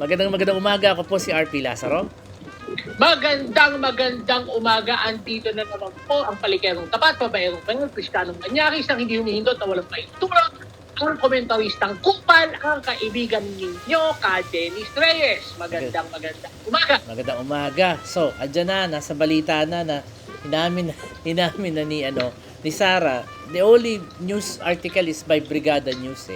Magandang umaga. Ako po si RP Lazaro. Magandang umaga. Andito na naman po ang palikerong tapat, babaerong pangal, Kristiyanong Manyakis, ang hindi humihindot na walang paitulog, ang komentaristang kupal, ang kaibigan ninyo, ka Dennis Reyes. Magandang umaga. Magandang umaga. So, andyan na, nasa balita na inamin na ni Sara. The only news article is by Brigada News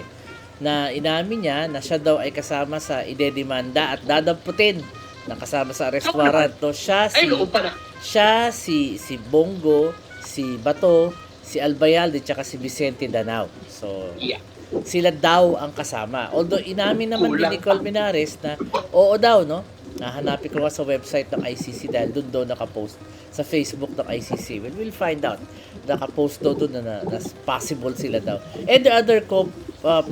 na inamin niya na siya daw ay kasama sa idedemanda at dadamputin na kasama sa arrest warrant. No, siya si Bongo, si Bato, si Albayalde, tsaka si Vicente Danao. So, sila daw ang kasama. Although inamin naman din ni Colmenares na oo daw, no? Nahanapin ko sa website ng ICC dahil doon daw nakapost sa Facebook ng ICC. We'll find out. Nakapost daw doon na possible sila daw. And the other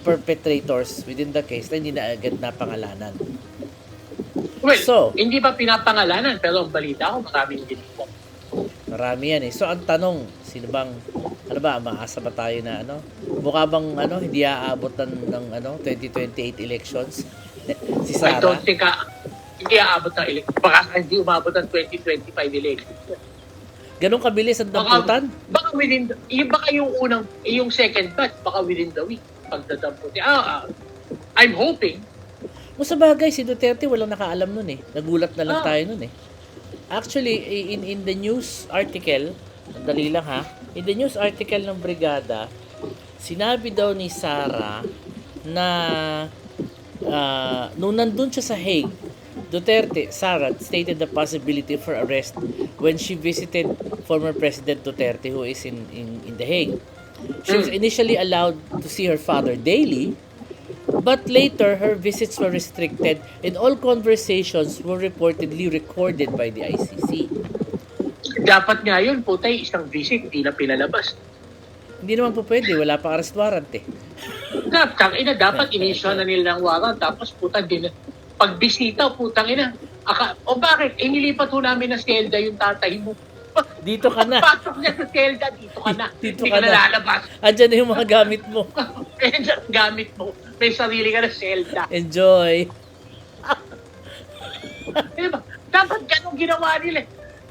perpetrators within the case na hindi na agad napangalanan. Well, so, hindi pa pinapangalanan pero ang balita ko maraming din po. Marami yan So ang tanong, maasa ba tayo na mukha bang hindi aabot ng 2028 elections? Si Sara? I don't think hindi aabot ng election. Baka hindi umabot ng 2025 elections. Ganun kabilis ang damputan? Baka yung second batch, baka within the week pagdadamputin. I'm hoping. Sa bagay, si Duterte walang nakaalam nun Nagulat na lang tayo nun Actually, in the news article, dali lang in the news article ng Brigada, sinabi daw ni Sara na nung nandun siya sa Hague, Sara stated the possibility for arrest when she visited former President Duterte who is in The Hague. She was initially allowed to see her father daily, but later her visits were restricted and all conversations were reportedly recorded by the ICC. Dapat nga yun, putay, isang visit, hindi na pinalabas. Hindi naman po pwede, wala pang arrest warrant Dapat inisyo na nila ng warrant, tapos putang din, pagbisita, putang ina. Bakit? Nilipat ho namin na selda yung tatay mo. Dito ka na. Pasok niya sa selda, dito ka na. Dito hindi ka na lalabas. Andyan na yung mga gamit mo. Andyan ang gamit mo. May sarili ka na selda. Enjoy. Diba? Dapat ganun ginawa nila.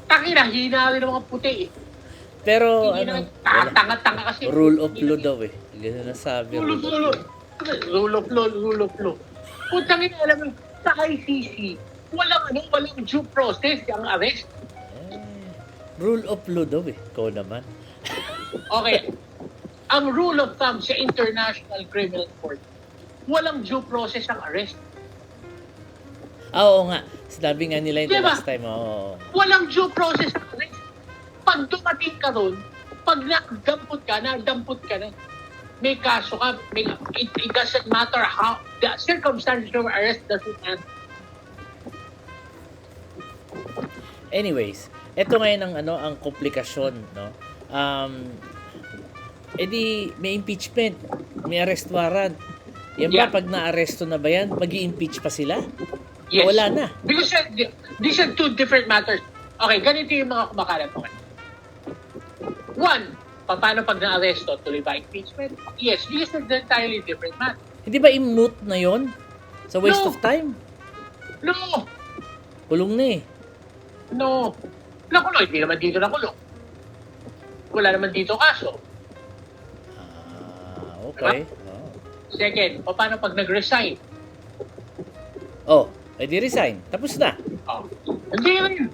Tangina, hina rin ng mga puti Pero tanga kasi. Rule of law daw Ganun na sabi. Rule of law. Putang ina, alam mo, sa ICC, walang due process ang arrest. Rule of law daw Ikaw naman. Okay. Ang rule of thumb sa International Criminal Court, walang due process ang arrest. Oo nga. Sabi nga nila yung last time. Walang due process ang arrest. Pag dumating ka ron, pag nadampot ka na, may kaso ka, it doesn't matter how, the circumstances of arrest doesn't matter. Anyways, ito ngayon ang komplikasyon, no? Edi may impeachment, may arrest warrant. Yan ba pag na-aresto na ba yan, magi-impeach pa sila? Yes. Wala na. Because these are two different matters. Okay, ganito yung mga kumakalat. One, paano pag na-aresto, tuloy ba impeachment? Yes, because it's an entirely different matter. Hindi ba i-moot na yon? Sa waste of time? No! Kulong na No. Nakulong, hindi naman dito nakulong. Wala naman dito kaso. Okay. Diba? Second, paano pag nag-resign? Di resign. Tapos na. Hindi rin.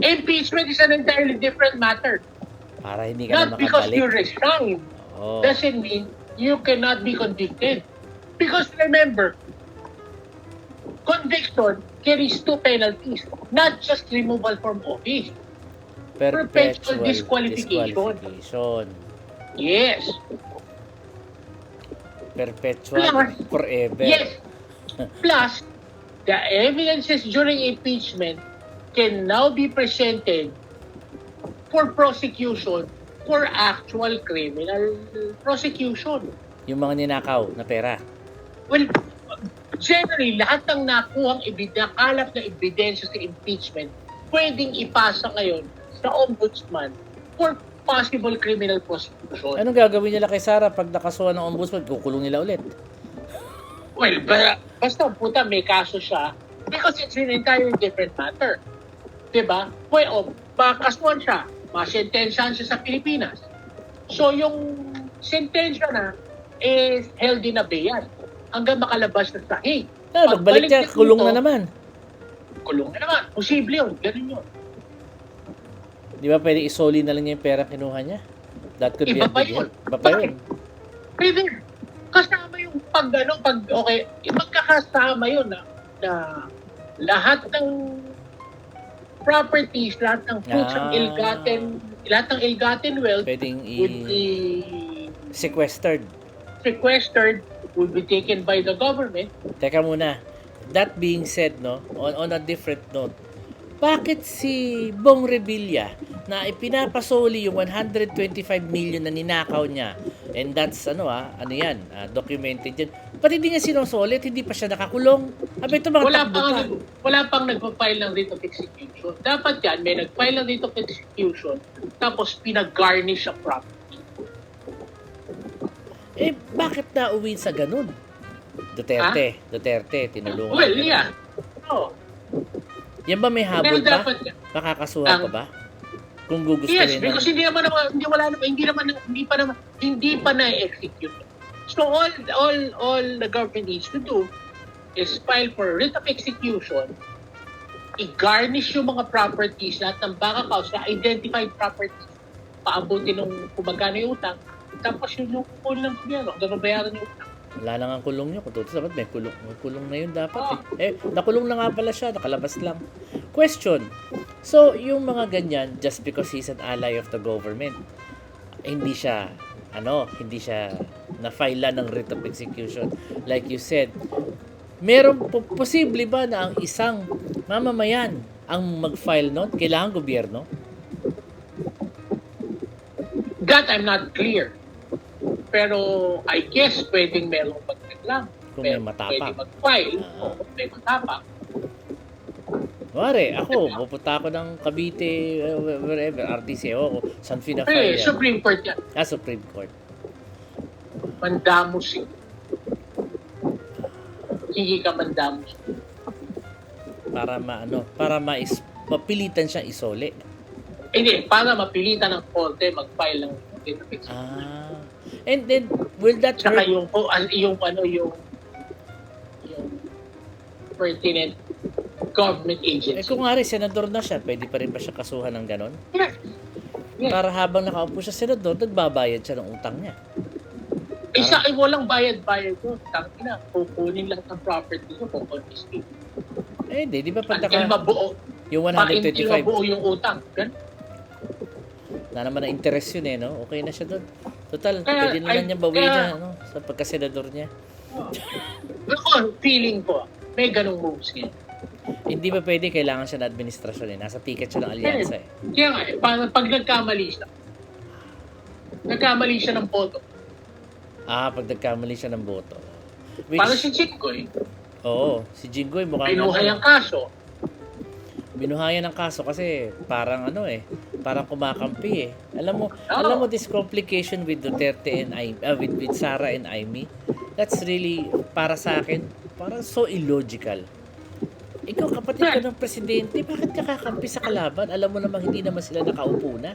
Impeachment is an entirely different matter. Para hindi ka na Not because makabalik. you resign doesn't mean you cannot be convicted. Because remember, conviction carries two penalties, not just removal from office. Perpetual disqualification. Yes. Perpetual forever. Yes. Plus, the evidences during impeachment can now be presented for prosecution for actual criminal prosecution. Yung mga ninakaw na pera. Well, generally, lahat ng nakuhang nakalap na ebidensya sa impeachment pwedeng ipasa ngayon sa ombudsman for possible criminal prosecution. Anong gagawin nila kay Sara pag nakasuhan ng ombudsman? Kukulong nila ulit. Well, basta puta may kaso siya because it's an entirely different matter. Diba? Well, makasuhan siya, masentensyahan siya sa Pilipinas. So, yung sentensya na is held in abeyance hanggang makalabas na sa Hague. Pagbalik niya, kulong na naman. Kulong na naman. Posible yun. Ganun yun. Di ba pwede isoli na lang niya yung pera kinuha niya? That could be Iba a pa big yun. help. Iba pa yun. Pwede. Kasama yung okay, magkakasama yun na lahat ng properties, lahat ng fruits ng ill-gotten wealth Pwedeng would be sequestered. Would be taken by the government. Teka muna. That being said, no, on a different note, bakit si Bong Revilla na ipinapasoli yung 125 million na ninakaw niya, and that's documented yan, pati hindi niya sinusulit, hindi pa siya nakakulong. Abi, ito mga takbo ka. Wala pang nagpa-file ng writ of execution. Dapat yan, may nag-file ng writ of execution, tapos pinag-garnish ang property. Bakit na uwi sa ganun? Duterte, tinulungan. Well, yeah. Oh. Yan ba may habol pa? Dapat, Makakasuhan pa ba? Kung gugustuhin yes, because hindi pa na-execute. So all the government needs to do is file for writ of execution, i-garnish yung mga properties, lahat ng bank accounts na identified properties, paabutin ng kung magkano yung utang, tapos yung kukunin ng gobyerno, hanggang bayaran yung utang. Wala na nga kulong yun. Kung totoo dapat may kulong na yun dapat nakulong na nga pala siya, nakalabas lang. Question. So, yung mga ganyan, just because he's an ally of the government, hindi siya na-file ng writ of execution. Like you said, meron posible ba na ang isang mamamayan ang mag-file nun? Kailangan gobyerno? That I'm not clear. Pero I guess pwedeng merong magreklam. Kung may matapa. Pwede mag-file o may matapa. Wari, ako, pupunta ako ng Cavite, wherever, RTCO ako, San Fina-file yan. Supreme Court yan. Supreme Court. Mandamus. Sige ka mandamus. Para mapilitan siyang isole. Hindi, para mapilitan ng korte mag-file ng and then, will that saka hurt? yung pertinent government agency. Kung nga rin, senador na siya, pwede pa rin ba siya kasuhan ng ganon? Yes. Para habang nakaupo siya senador, nagbabayad siya ng utang niya. Walang bayad-bayad doon. Tangina, kukunin lang ng property ko, kukonfiscate. Di ba Until mabuo. Yung Until 125. mabuo yung utang. Ganun. Na naman na interest yun no? Okay na siya doon. Total, pwede naman niya bawiin niya, sa pagkasenador niya. Ako, feeling ko, may ganong moves niya. Hindi ba pwede, kailangan siya na administrasyon Nasa ticket siya ng alyansa Kaya nga, pag nagkamali siya ng boto. Pag nagkamali siya ng boto. Para si Jinggoy. Oo, si Jinggoy mukhang binuhay ang kaso. Binuhayan ng kaso kasi parang parang kumakampi Alam mo this complication with Duterte and with Sara and Amy, that's really para sa akin parang so illogical. Ikaw kapatid ka ng presidente, bakit ka kakampi sa kalaban? Alam mo namang hindi naman sila nakaupo na.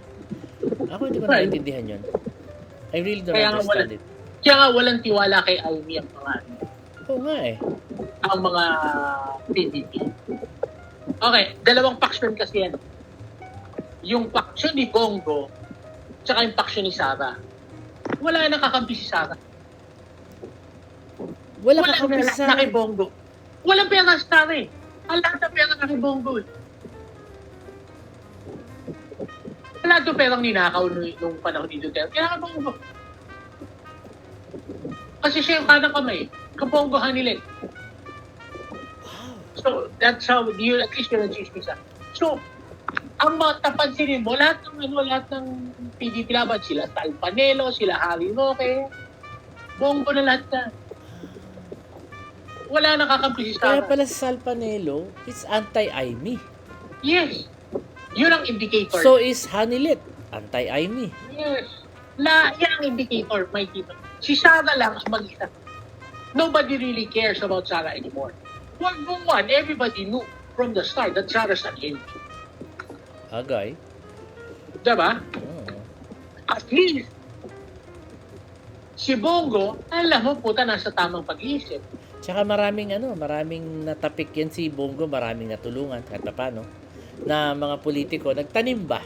Ako hindi ko naiintindihan yun. I really don't understand it. Kaya nga walang tiwala kay Amy ang mga Oo nga ang mga PDP. Okay, dalawang faction kasi yan. Yung faction ni Bongo tsaka yung faction ni Sara. Wala nakakampi si Sara. Wala kakampi si Sara. Kay Bongo. Walang pera si Sara Ang lahat ng pera na kay Bongo. Lahat ng perang ninakaw nung panahon ni Duterte. Kaya kay Bongo. Kasi siya yung kanang kamay. Kabongo hanilin. So, that's how at least yun ang chismisa. So, ang mga tapansinin mo, lahat ng PDP laban, sila Tal Panelo, sila Harry Roque, Bongo na lahat na. Wala nakakampi si Sara. Kaya pala si Sal Panelo, it's anti-Amy. Yes. Yun ang indicator. So is Hanilit, anti-Amy. Yes. Yan ang indicator, may kita. Si Sara lang ang mag-isa. Nobody really cares about Sara anymore. One, everybody knew from the start that Sara's unhinged. Agay. Diba? Oo. At least, si Bongo, alam mo, puta, nasa tamang pag-iisip. Tsaka maraming natapik yan si Bongo, maraming natulungan kahit paano na mga politiko. Nagtanim ba?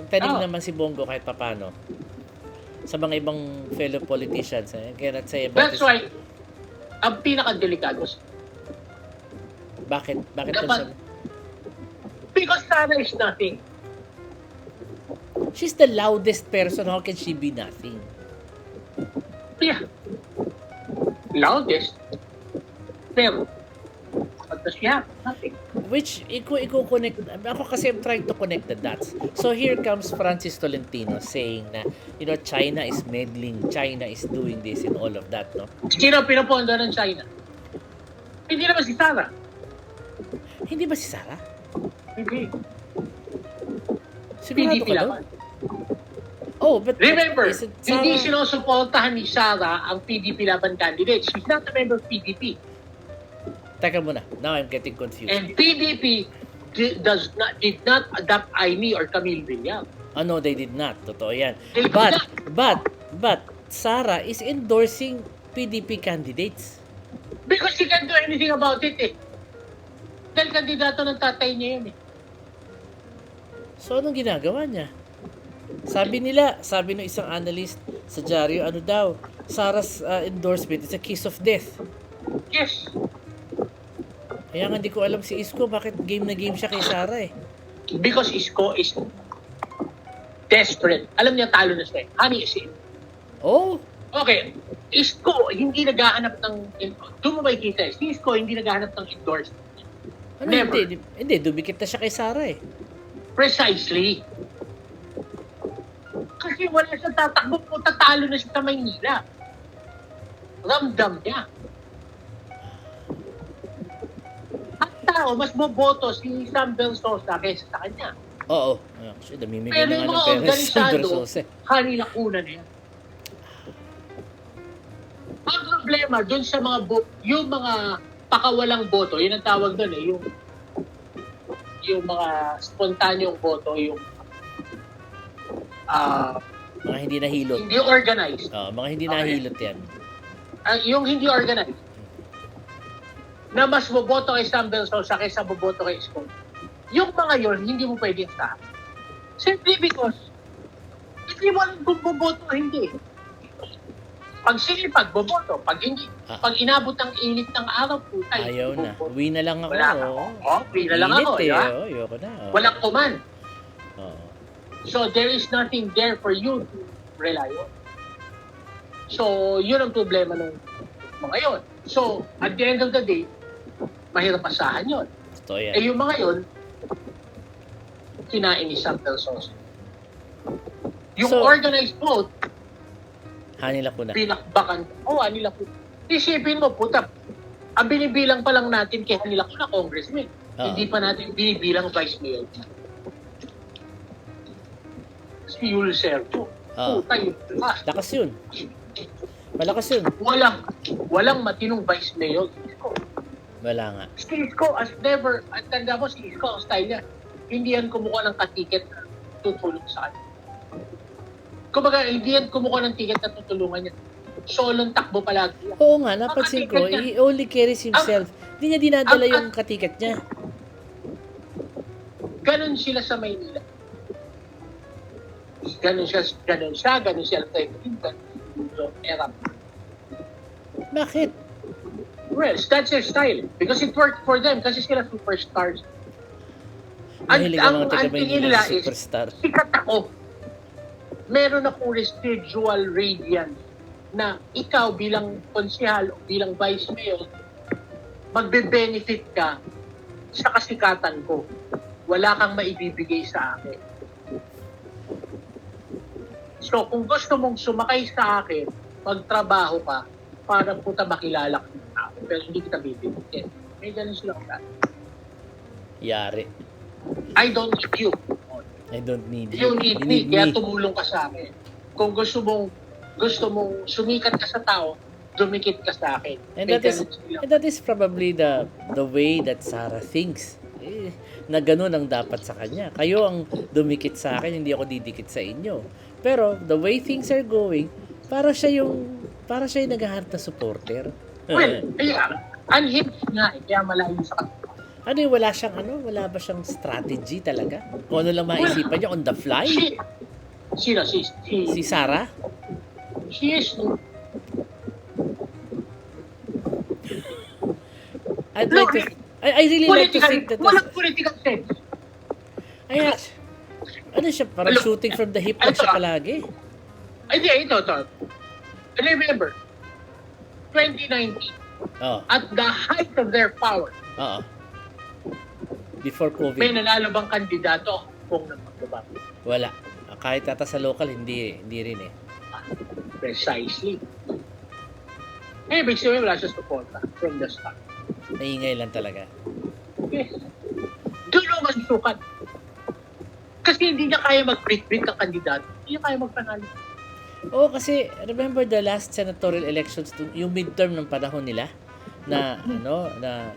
Nagtanim Oo. naman si Bongo kahit paano sa mga ibang fellow politicians. Cannot say about That's why, ang pinaka-delikado, Bakit dapat, naman? because Sara is nothing. She's the loudest person. How can she be nothing? Yeah. Loudest. Pero, what does she have? Nothing. Which, i-connect, ako kasi I'm trying to connect the dots. So here comes Francis Tolentino saying na, China is meddling, China is doing this and all of that, no? Sino pinapondo ng China? Hindi naman si Sara. Hindi ba si Sara? Hindi. Sigurado PDP ka laban. doon? Oh, but Remember, isn't Sara- hindi sinusuportahan ni Sara ang PDP laban candidate. She's not a member of PDP. Teka muna, now I'm getting confused. And PDP did not adopt Aimee or Camille Villar. No, they did not. Totoo yan. They did But, Sara is endorsing PDP candidates. Because she can't do anything about it eh. Dahil kandidato ng tatay niya yun eh. So, anong ginagawa niya? Sabi ng isang analyst sa dyaryo, Sara's endorsement is a kiss of death. Yes. Kaya nga hindi ko alam si Isko, bakit game na game siya kay Sara eh. Because Isko is desperate. Alam niya talo na siya eh. Honey is it. Oh, Okay. Isko hindi naghahanap ng... Doon mo ba ikita eh? Si Isko hindi naghahanap ng endorsement. Never. Hindi, dumikit na siya kay Sara eh. Precisely. Kasi wala siya tatakbo po, tatalo na siya sa Maynila. Ramdam niya. At tao, mas boboto si Sam Belsosa kaysa sa kanya. Oo. Actually, namimigay Pero na yung nga mga ng pera si Sandro organisado, Sose. kanila una na yan. Ang problema dun sa mga yung mga pakawalang boto, yun ang tawag doon eh, yung mga spontanyong boto, yung Mga hindi nahilot. hindi organized. Mga hindi nahilot yan. Yung hindi organized, na mas boboto kay Sam Belsosa kaysa boboto kay Isko. Yung mga yon hindi mo pwedeng sa. Simply because, hindi mo alam kung boboto o hindi. Pag sinipag, boboto. Pag hindi, pag inabot ang init ng araw, puta. Ayaw na. Uwi na lang ako. Wala ka. Uwi na lang ako. Init Diba? Ayoko na. Walang kuman. Oo. So, there is nothing there for you to rely on. So, yun ang problema ng mga yon. So, at the end of the day, mahirap asahan yun. Totoo yan. Eh, yung mga yon, kinain ni Sam Belsosa. Yung So, organized vote, Hanila ko na. pinakbakan. Hanila ko. Isipin mo, puta, ang binibilang pa lang natin kay Hanila ko na congressman. Hindi pa natin binibilang vice mayor. Si Yul Sergio. Puta yun. Lakas yun. Malakas yun. Walang matinong vice mayor. Wala nga. Si Isko as never, at tanda mo si Isko ang style niya, hindi yan kumuha ng katiket na tutulong sa kanya. Kumbaga, hindi yan kumuha ng ticket na tutulungan niya. Solong takbo palagi yan. Oo nga, napansin ko, he only carries himself. Hindi niya dinadala yung katiket niya. Ganon sila sa Maynila. Ganon siya sa era. Bakit? Well, that's their style. Because it worked for them. Kasi sila superstars. Mahilig ang mga taga tingin Maynila nila sa superstar. sikat ako. Meron akong residual radiance na ikaw bilang konsehal o bilang vice mayor, magbe-benefit ka sa kasikatan ko. Wala kang maibibigay sa akin. So, kung gusto mong sumakay sa akin, magtrabaho ka para puta makilala ka ng tao. Pero hindi kita bibigyan. May ganun silang dati. Yari. I don't need you. I don't need you. You need me. Kaya tumulong ka sa akin. Kung gusto mong sumikat ka sa tao, dumikit ka sa akin. And May that is tendency lang. and that is probably the way that Sarah thinks. Na ganun ang dapat sa kanya. Kayo ang dumikit sa akin, hindi ako didikit sa inyo. Pero the way things are going, para siya yung naghahanap na supporter. Well, unhinged nga, kaya malayo sa kanila. Ano yung wala ba siyang strategy talaga? Kung ano lang maisipan niya on the fly? Si Sarah? She is, I'd like to, I really like to think that walang political sense. ay, ano siya, parang shooting from the hip lang siya palagi. Hindi, ito. Remember, 2019, Oo. at the height of their power, Oo. Before may COVID. nanalo bang kandidato kung nagpagbabago? Wala. Kahit ata sa local, hindi rin eh. Precisely. Ibig sabihin, wala siya suporta from the start. Naingay lang talaga. Yes. Doon naman sukat. Kasi hindi niya kaya mag-break-break ang kandidato. Hindi niya kaya magpanalo. Oo, kasi remember the last senatorial elections, yung midterm ng panahon nila, na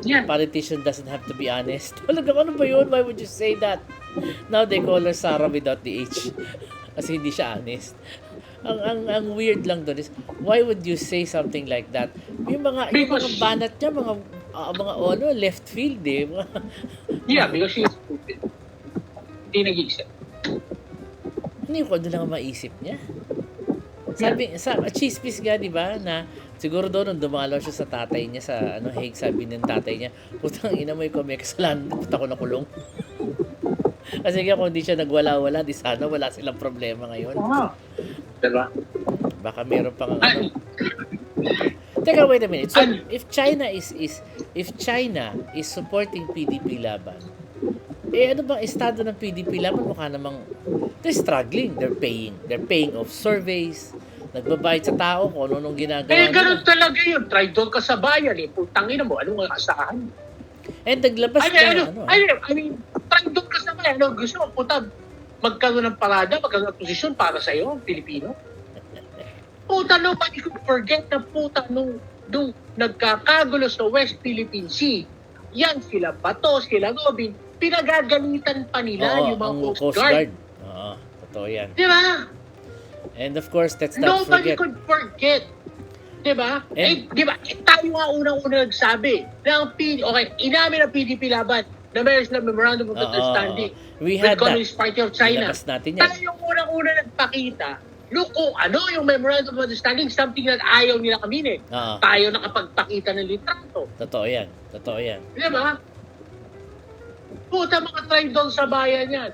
Yeah. politician doesn't have to be honest. Talagang ano ba yun? Why would you say that? Now they call her Sarah without the H. Kasi hindi siya honest. Ang weird lang doon is, why would you say something like that? Yung mga banat niya, mga left field eh. Yeah, because she is stupid. Hindi nag-iisip. Hindi ko ano lang ang maisip niya. Sa chismis nga, di ba, na siguro doon nung dumalaw siya sa tatay niya sa Hague, sabi ng tatay niya, putang ina mo, ikaw may kasalanan, puta ko na kulong. Kasi kaya kung hindi siya nagwala-wala, di sana wala silang problema ngayon. Oo. Diba? Baka meron pang Teka, wait a minute. So, if China is supporting PDP Laban, ano bang estado ng PDP Laban? Mukha namang they're struggling. They're paying off surveys. Nagbabayad sa tao kung ano nung ginagawa nila. Ganun talaga yun. Try doon ka sa bayan eh. Putang ina mo, anong asahan? And naglabas try doon ka sa bayan. Gusto mo, puta, magkaroon ng parada, magkaroon ng posisyon para sa'yo, Pilipino. Puta, nobody could forget na puta nung nagkakagulo sa West Philippine Sea. Yan, sila Bato, sila Robin, pinagagalitan pa nila yung mga Coast Guard. Oo, totoo yan. Di ba? And of course, let's not Nobody forget. could forget. Di ba? Di ba? Tayo nga unang-una nagsabi ng inamin ng PDP Laban na mayroon na Memorandum of Understanding We with had that. Communist Party of China. Nilabas natin yan. Tayo yung unang-una nagpakita kung ano yung Memorandum of Understanding, something that ayaw nila kami eh. Tayo nakapagpakita ng litrato. Totoo yan. Di ba? Puta, mga traidor sa bayan yan.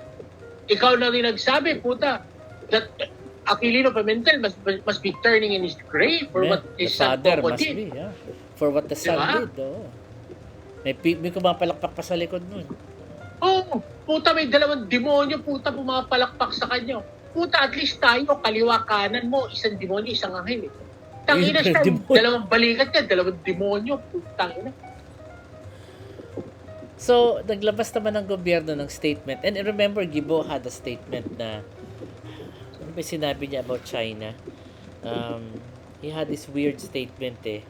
Ikaw na rin nagsabi, puta, that Aquilino Pimentel must be turning in his grave for what his son father Coco must did. be, for what the son Diba? did. Oo. May kumapalakpak pa sa likod nun. Oo, puta, may dalawang demonyo, puta, pumapalakpak sa kanya. Puta, at least tayo, kaliwa kanan mo, isang demonyo, isang anghel. Tangina siya, dalawang balikat niya, dalawang demonyo, putang ina. So, naglabas naman ng gobyerno ng statement. And remember, Gibo had a statement na ano ba sinabi niya about China? He had this weird statement eh.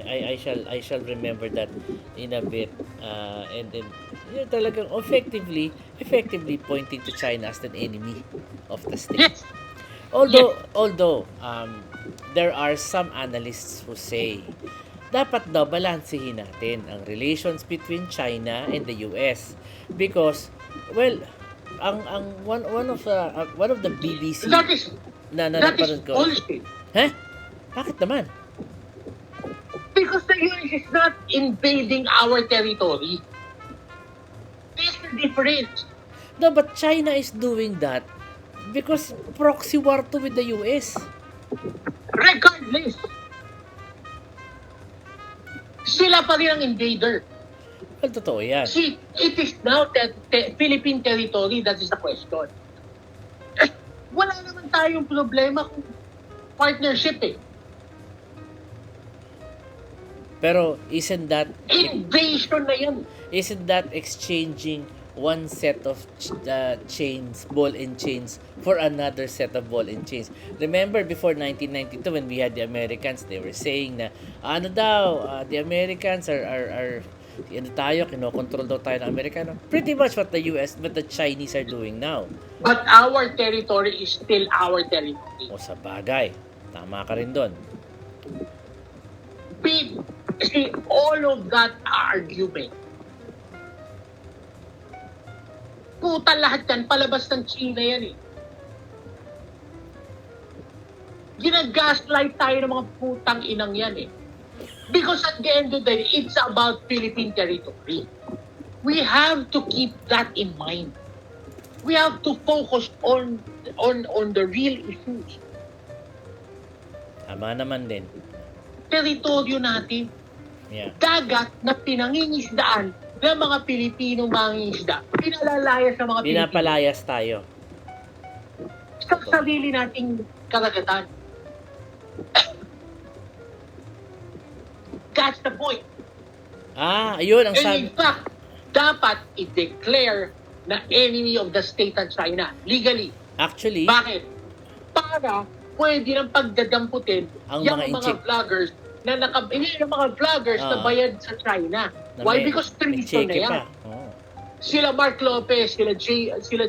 I shall remember that in a bit. And then, talagang effectively pointing to China as an enemy of the state. Yes. Although there are some analysts who say dapat daw balansehin natin ang relations between China and the US because ang one of the BBC That is napanood ko. bullshit. Bakit naman? Because the US is not invading our territory. There's the difference. No, but China is doing that because proxy war to with the US. Regardless, sila pa rin ang invader. Well, totoo yan. See, it is now Philippine territory, that is the question. Wala naman tayong problema kung partnership eh. Pero isn't that Invasion na yan. exchanging one set of chains, ball and chains for another set of ball and chains. Remember before 1992 when we had the Americans, they were saying na ano daw, the Americans are ano tayo, kinokontrol daw tayo ng Amerikano. Pretty much what the US, what the Chinese are doing now. But our territory is still our territory. O sa bagay, tama ka rin doon. See, all of that argument, puta lahat yan, palabas ng China yan eh. Ginagaslight tayo ng mga putang inang yan eh. Because at the end of the day, it's about Philippine territory. We have to keep that in mind. We have to focus on the real issues. Tama naman din. Teritoryo natin. Yeah. Dagat na pinangingisdaan ng mga Pilipinong mangingisda. Pinalalaya sa mga Pinapalayas tayo. Sa sarili nating karagatan. That's the point. Ayun ang And sabi. in fact, dapat i-declare na enemy of the state ang China. Legally. Actually, Bakit? Para pwede nang pagdadamputin Ang yung mga mga vloggers na yung mga vloggers na bayad sa China. na Why? may- Because may treason na cheque yan. pa. Oh. Sila Mark Lopez, sila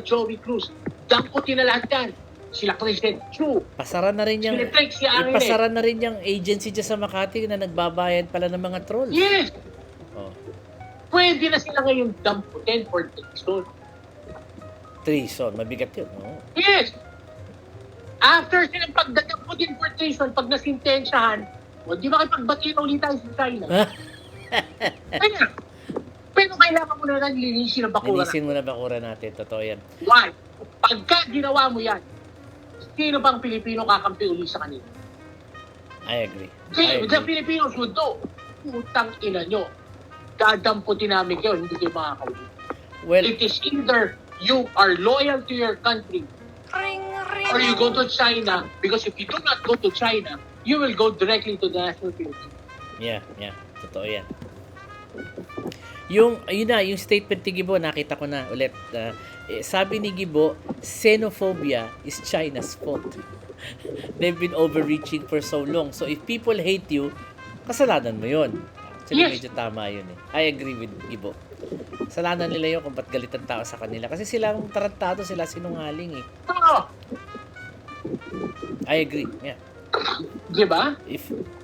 Joey Cruz, damputin na lahat yan. Sila Christian Chu, Pasara na rin yung sila Flex si Angel. ipasara na rin yung agency dyan sa Makati na nagbabayad pala ng mga trolls. Yes! Oh. Pwede na sila ngayon damputin for treason. Treason, mabigat yun. Oh. Yes! After silang pagdadamputin for treason, pag nasintensyahan, di ba kayo ulit tayo sa China? Kaya, pero kailangan mo na lang linisin ang bakura. Linisin mo na bakura natin. Totoo yan. Why? Pagka ginawa mo yan, sino bang Pilipino kakampi ulit sa kanila? I agree. See, the Filipinos would know, putang ina nyo, dadamputin namin kayo, hindi kayo makakaulit. Well, It is either you are loyal to your country or you go to China, because if you do not go to China, you will go directly to the national Philippines. yeah. Totoo yan. Yung statement ni Gibo, nakita ko na ulit. Sabi ni Gibo, xenophobia is China's fault. They've been overreaching for so long. So if people hate you, kasalanan mo yun. Actually, Yes. medyo tama yun eh. I agree with Gibo. Kasalanan nila yun kung ba't galit ang tao sa kanila. Kasi silang tarantado, sila sinungaling eh. Oo, I agree. Yeah. di ba?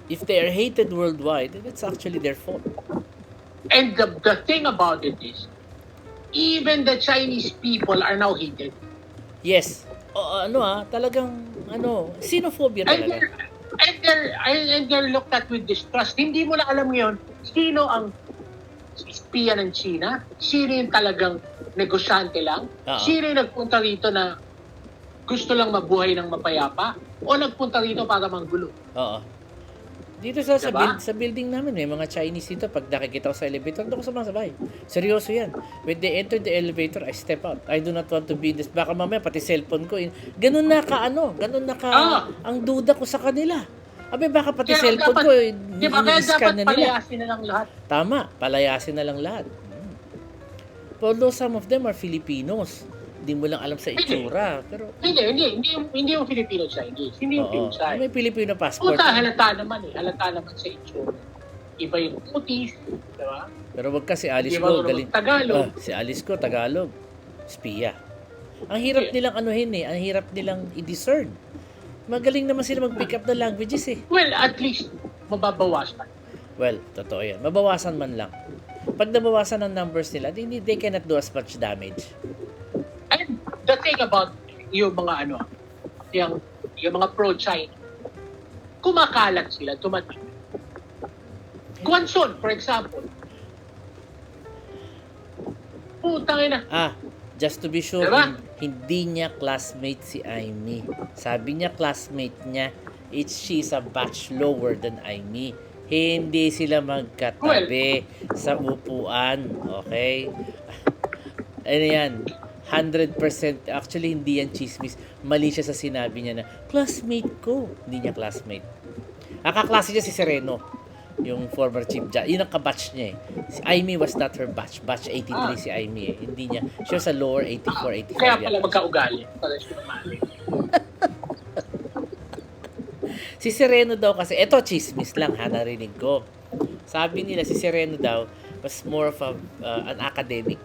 If they are hated worldwide, then it's actually their fault. And the thing about it is, even the Chinese people are now hated. Yes. Talagang xenophobia And talaga. they're looked at with distrust. Hindi mo na alam ngayon sino ang espiya ng China, sino yung talagang negosyante lang, Oo. sino yung nagpunta rito na gusto lang mabuhay ng mapayapa, o nagpunta rito para manggulo. Oo. Dito sa Diba? sa building namin, may mga Chinese dito. Pag nakikita ko sa elevator, doon ko sumasabay. Seryoso yan. When they enter the elevator, I step out. I do not want to be this. Baka mamaya, pati cellphone ko. Ganun na ang duda ko sa kanila. Abe, baka pati Kaya cellphone dapat- ko, Di ba? Kaya ini-scan dapat na nila. palayasin na lang lahat. Tama, palayasin na lang lahat. Although some of them are Filipinos. Hindi mo lang alam sa itsura. Pero, Hindi yung Filipino-Chinese. Hindi yung oo. Filipino-Chinese. May Filipino passport. Puta, halata naman sa itsura. Iba yung putis, di ba? Pero wag ka si Alice Di ba ko. marunong Tagalog? Si Alice ko, Tagalog. Spiya. Ang hirap nilang anuhin eh. Ang hirap nilang i-discern. Magaling naman sila mag-pick up the languages eh. Well, at least, mababawasan. Well, totoo yan. Mabawasan man lang. Pag nabawasan ang numbers nila, they cannot do as much damage. And the thing about yung mga yung mga pro-China, kumakalat sila, tumating. Guangzhou, for example. Putang ina. Just to be sure, Diba? hindi niya classmate si Aimee. Sabi niya classmate niya, she's a batch lower than Aimee. Hindi sila magkatabi sa upuan. Okay? Ano yan? 100%. Actually, hindi yan chismis. Mali siya sa sinabi niya na, classmate ko. Hindi niya classmate. Kaklase niya si Sereno. yung former chief judge. Yun ang kabatch niya eh. Si Aimee was not her batch. Batch 83 si Aimee eh. Hindi niya. She was a lower 84, 85. Kaya pala magkaugali. Pala siya mali. Si Sereno daw kasi, eto chismis lang ha, narinig ko. Sabi nila si Sereno daw was more of an academic.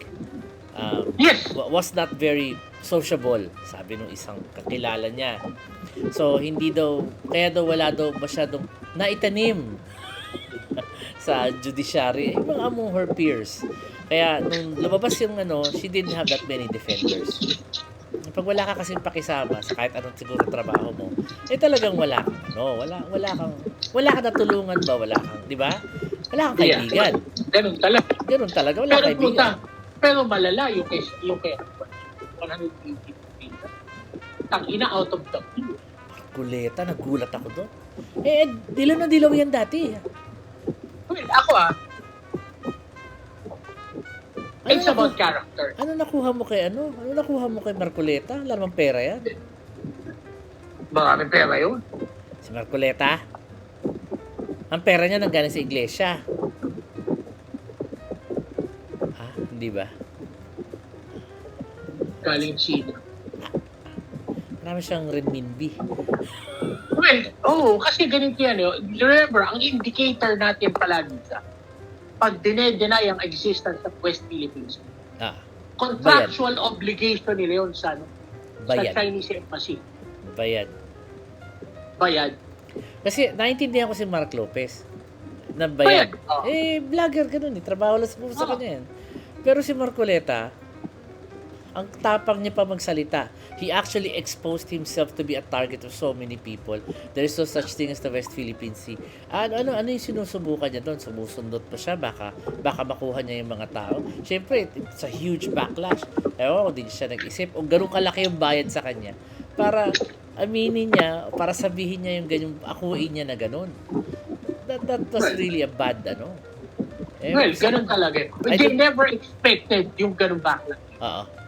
Yes! Was not very sociable, sabi nung isang kakilala niya. So, hindi daw, kaya daw wala daw masyadong naitanim sa judiciary, mga among her peers. Kaya, nung lumabas yung she didn't have that many defenders. Pag wala ka kasing pakisama sa kahit anong siguro trabaho mo, talagang wala kang, wala kang natulungan ba, wala kang, di ba? Wala kang kaibigan. Ganun talaga. Ganun talaga, wala kang kaibigan. Pero malala yung kay 180 tang-ina out of the blue. Marcoleta, nagulat ako doon. Dilaw na dilaw yan dati. Well, ako it's about character. Ano nakuha mo kay Marcoleta? Wala namang pera yan. Maraming pera yun. Si Marcoleta? Ang pera niya nanggaling sa iglesia. Ha? Hindi ba? Galing China. Marami siyang renminbi. Well, kasi ganito yan. Remember, ang indicator natin palagi sa pag deny ang existence ng West Philippines. Contractual obligation nila yun sa Chinese Embassy. Bayad. Kasi naintindihan ko si Mark Lopez na bayad. Vlogger ganun eh. Trabaho lang sa kanya yan. Pero si Marcoleta, ang tapang niya pa magsalita. He actually exposed himself to be a target of so many people. There is no such thing as the West Philippine Sea. Ano yung sinusubukan niya doon? Sumusundot pa siya. Baka makuha niya yung mga tao. Siyempre, it's a huge backlash. Ewan ko, di siya nag-isip. O ganun kalaki yung bayad sa kanya. Para aminin niya, para sabihin niya yung ganyan, akuin niya na ganun. That was really a bad, ganun talaga. They never expected yung ganun backlash.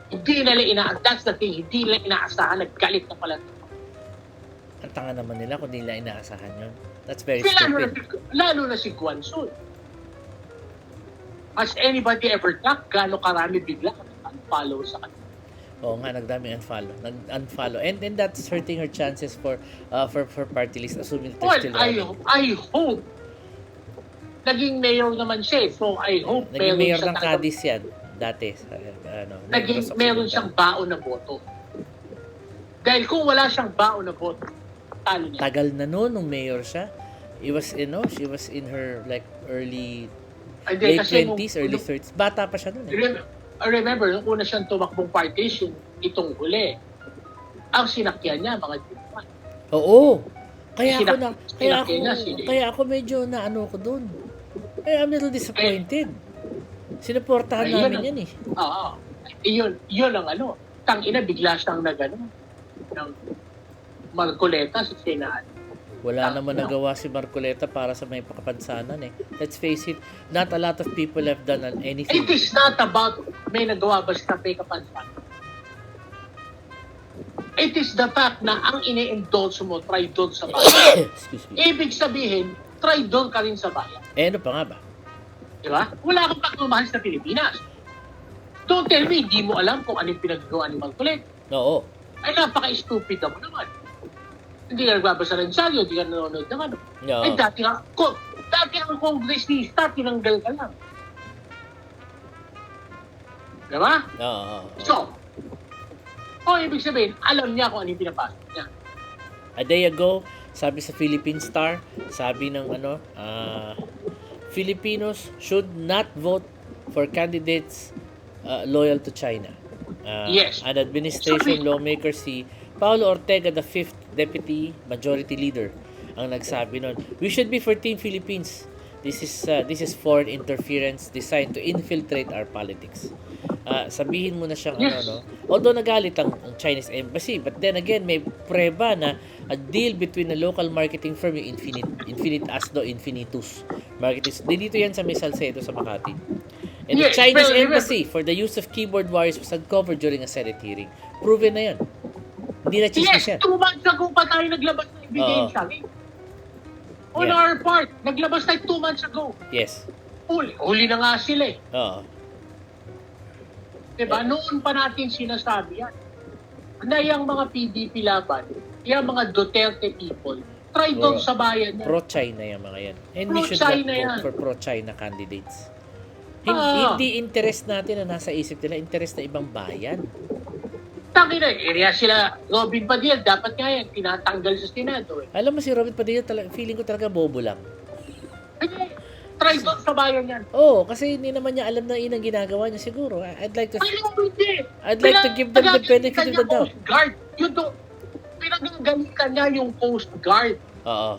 Hindi nila that's the thing, hindi nila inaasahan, naggalit na pala. Ang tanga naman nila kung hindi nila inaasahan yun. That's very stupid. Lalo na si Guanzon. Has anybody ever thought gaano karami bigla unfollow sa kanya? Oo nga, nag-unfollow. And that's hurting her chances for party list, assuming that they're still running. I hope naging mayor naman siya. So I hope naging mayor ng Cadiz yan. Dati, meron siyang baon na boto. Dahil kung wala siyang baon na boto, talo niya. Tagal na noon nung mayor siya. She was in her like late 20s, early 30s. Bata pa siya noon eh. I remember, nung una siyang tumakbong partition, itong huli, ang sinakyan niya, mga Diliman. Oo. Kaya ako medyo naano ko doon. I'm a little disappointed. Sinuportahan namin yan eh. Oo. Yun ang tang-ina, bigla siyang ng Marcoleta sa Senado. Wala naman nagawa si Marcoleta para sa may pakapansanan eh. Let's face it, not a lot of people have done anything. It is not about may nagawa ba sa may kapansanan. It is the fact na ang ini-endorse mo, try doon sa bayan. Excuse me. Ibig sabihin, try doon ka rin sa bayan. Ano pa nga ba? Diba? Wala kang pagmamahal sa Pilipinas. Don't tell me, hindi mo alam kung anong pinagagawa ni Marcoleta. Oo. Ay, napaka-stupid mo naman. Hindi ka nagbabasa ng ensayo, hindi ka nanonood ng No. Ay, dati ang kongresista, tinanggal ka lang. Diba? Oo. So, ibig sabihin, alam niya kung anong pinapasok niya. A day ago, sabi sa Philippine Star, sabi ng Filipinos should not vote for candidates loyal to China. Yes. An administration lawmaker si Paulo Ortega, the 5th Deputy Majority Leader, ang nagsabi nun, we should be for Team Philippines. This is foreign interference designed to infiltrate our politics. Sabihin mo na siyang although nagalit ang Chinese embassy, but then again may preba na a deal between a local marketing firm, yung Infinitus Marketing. Dito yan sa may Salcedo sa Makati. And the Chinese embassy for the use of keyboard warriors was uncovered during a Senate hearing. Proven na yan. Hindi na chismis yan. 2 months ago pa tayo naglabas ng ebidensya. On Yeah. our part, naglabas tayo 2 months ago. Yes. Huli na nga sila eh. Oo. Diba? Noon pa natin sinasabi yan. Na yung mga PDP laban, yung mga Duterte people, try doon sa bayan yan. Pro-China yung mga yan. And we should Pro-China not yan. vote for pro-China candidates. Ah. Hindi interest natin na nasa isip nila, interest na ibang bayan. Taki na, area sila, Robin Padilla, dapat nga yan, tinatanggal sa Senado eh. Alam mo si Robert Padilla, feeling ko talaga bobo lang. Try doon sa bayan yan. Oo, kasi hindi naman niya alam na yun ang ginagawa niya siguro. I'd like to give them the benefit of the doubt. Coast Guard, yun doon, pinagagalitan niya yung Coast Guard Oo.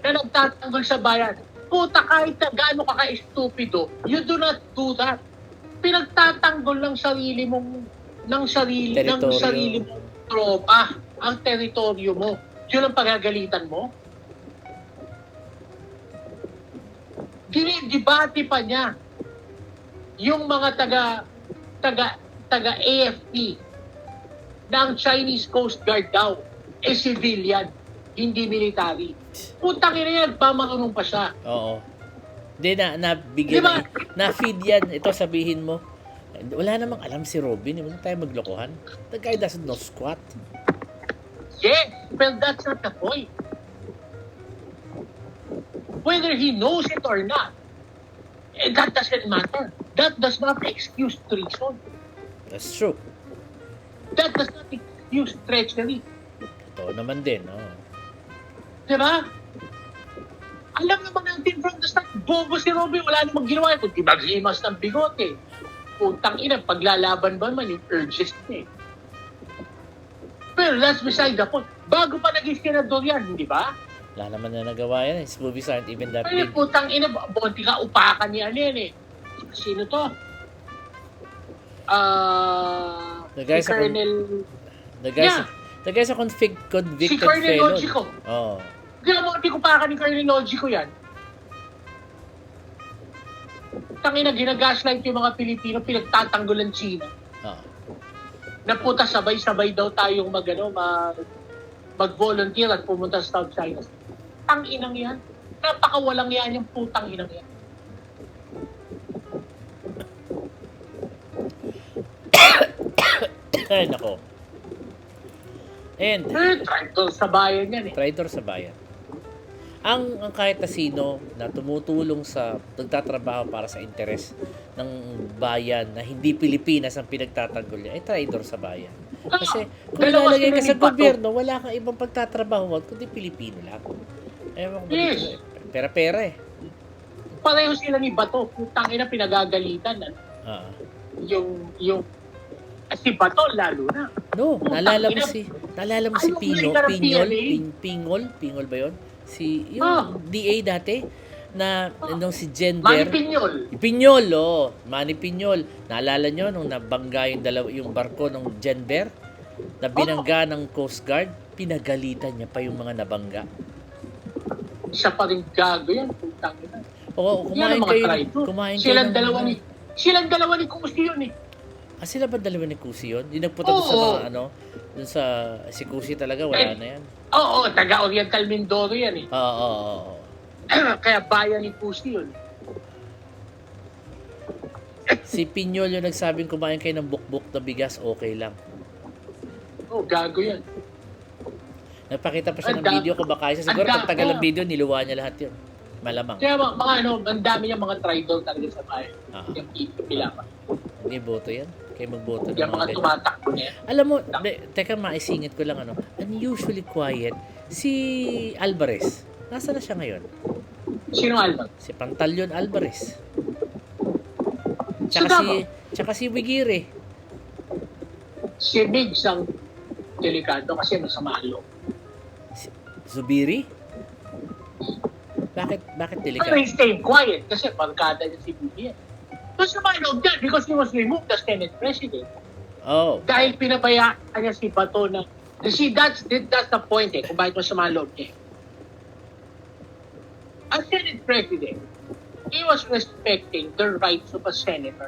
na nagtatanggol sa bayan. Puta, kahit na gaano ka ka-estupido, you do not do that. Pinagtatanggol ng sarili mong tropa ang teritoryo mo. Yun ang pagagalitan mo. Dinidebate pa niya yung mga taga AFP ng Chinese Coast Guard daw civilian, hindi military. Putang ina yan, pamarunong pa siya. Oo. Hindi nabigyan Diba? na-feed yan. Ito sabihin mo. Wala namang alam si Robin. Huwag tayo maglokohan. The guy doesn't know squat. Yes, well, that's not the point. Whether he knows it or not, that doesn't matter. That does not excuse treason. That's true. That does not excuse treachery. Ito naman din. Oh. Diba? Alam naman natin from the start, bobo si Robin, wala namang ginawa. Kundi maglimas ng bigote. Putang ina, paglalaban ba man yung urges niya eh. Pero that's beside the point. Bago pa naging senador yan, di ba? Wala naman na nagawa yan. His movies aren't even that Ay, big. putang ina, bonti ka upakan ni yan eh. Sino to? The guy Si sa Colonel... The guy sa convicted Si Colonel felon. Logico. Oo. Hindi mo, hindi ko upakan ni Colonel Logico yan. Tangina, ginagaslight yung mga Pilipino, pinagtatanggol ng China. Oo. Na puta, sabay-sabay daw tayong mag-volunteer at pumunta sa South China. Tanginang yan. Napakawalang yan yung putang inang yan. Ay, nako. And, Traitor sa bayan yan eh. traitor sa bayan. Ang kahit na sino na tumutulong sa nagtatrabaho para sa interes ng bayan na hindi Pilipinas ang pinagtatanggol niya, ay traitor sa bayan. Kasi kung Dalawa ilalagay ka sila sa ni Bato. gobyerno, wala kang ibang pagtatrabaho kundi Pilipino lang. Ewan ko ba Yes. dito, pera-pera eh. Pareho sila ni Bato. Putang ina, pinagagalitan. Ah. Si Bato lalo na. No, naalala mo ina. si Anong Pino, leader ng Piñol, PNA? Pingol ba 'yon? Si yung DA dati na nung si Manny Gender Piñol. Manny Piñol. Naalala nyo nung nabangga yung barko ng Gender na binangga ng Coast Guard, pinagalitan niya pa yung mga nabangga. Siya pa rin gago yan. Putang ina. Oo, Yan ang mga traitor. Silang dalawa ni Kusi yun eh. Sila ba dalawa ni Kusi yun? Yung nagpunta doon sa mga doon sa si Kusi talaga, wala na yan. Oo, taga-Oriental Mindoro yan eh. Oo. Kaya bayan ni Kusi yun. Si Piñol yung nagsabing kumain kayo ng bukbuk na bigas, okay lang. Gago yan. Nagpakita pa siya ng video kung baka siya. Siguro pag tagal ng video, niluwa niya lahat yun. Malamang. Kaya ang dami niyang mga traitor talaga sa bayan. Yung pilapan. Hindi boto yan. Kaya magboto ng Yung mga ganyan. tumatakbo niya. Alam mo, teka maisingit ko lang unusually quiet, si Alvarez. Nasaan na siya ngayon? Sino Alman? Si Pantaleon Alvarez. Sa Davao. Tsaka si Wigire. Si Biggs ang delikado kasi masama ang loob. Zubiri? Bakit Pero delikado? he stayed quiet kasi barkada niya si Biggs. Masama ang loob niya because he was removed as Senate President. Oh. Dahil pinabayaan niya si Bato na... See, that's the point eh, kung bakit masama ang loob niya. As Senate President, he was respecting the rights of a senator.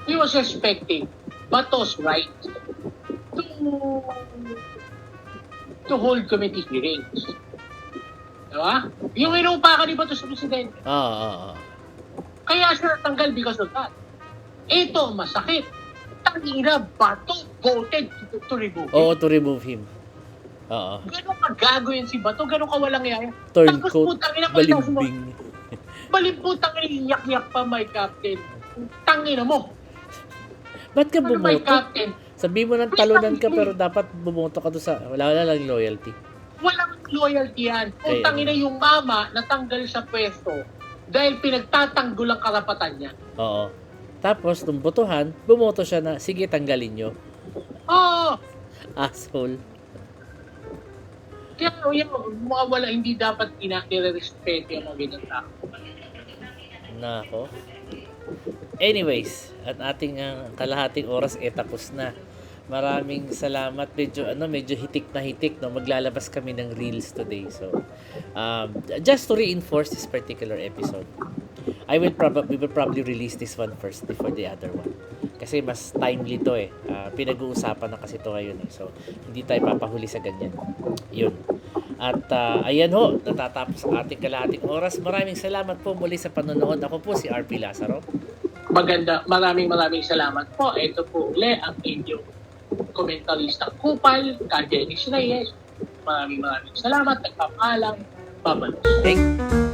He was respecting Bato's right to hold committee hearings. Diba? Yung inuupakan ni Bato sa presidente. Oo. Kaya siya natanggal because of that. Ito, masakit. Tangina, Bato voted to remove him. Oo, to remove him. Oo. Gano'ng magago yun si Bato, gano'ng kawalang yaya. Turncoat, balimbing. Balimbutang iyak-yak pa, my captain. Tangina mo. Ba't ka Ano, my bumoto? captain? Sabi mo ng talunan ka pero dapat bumoto ka doon sa... Wala lang loyalty. Walang loyalty yan. Kung Kaya- tangina yung mama, natanggal sa pwesto dahil pinagtatanggol ang karapatan niya. Oo. Tapos, nung botohan, bumoto siya na, sige, tanggalin nyo. Oo. Asshole. Kaya yan, mga wala, hindi dapat nire-respeto yung mga ganyan tao. Nako. Anyways, at ating kalahating oras tapos na. Maraming salamat. Medyo hitik na hitik, no. Maglalabas kami ng reels today. So, just to reinforce this particular episode, we will probably release this one first before the other one. Kasi mas timely to eh. Pinag-uusapan na kasi to ngayon eh. So, hindi tayo papahuli sa ganyan. Yun. At ayan ho, natatapos ang ating kalahating oras. Maraming salamat po muli sa panonood. Ako po si RP Lazaro. Maraming salamat po. Ito po uli ang inyong komentarista kupal, Ka Dennis Reyes. Maraming salamat. Nagpapaalam. Babalik. Thank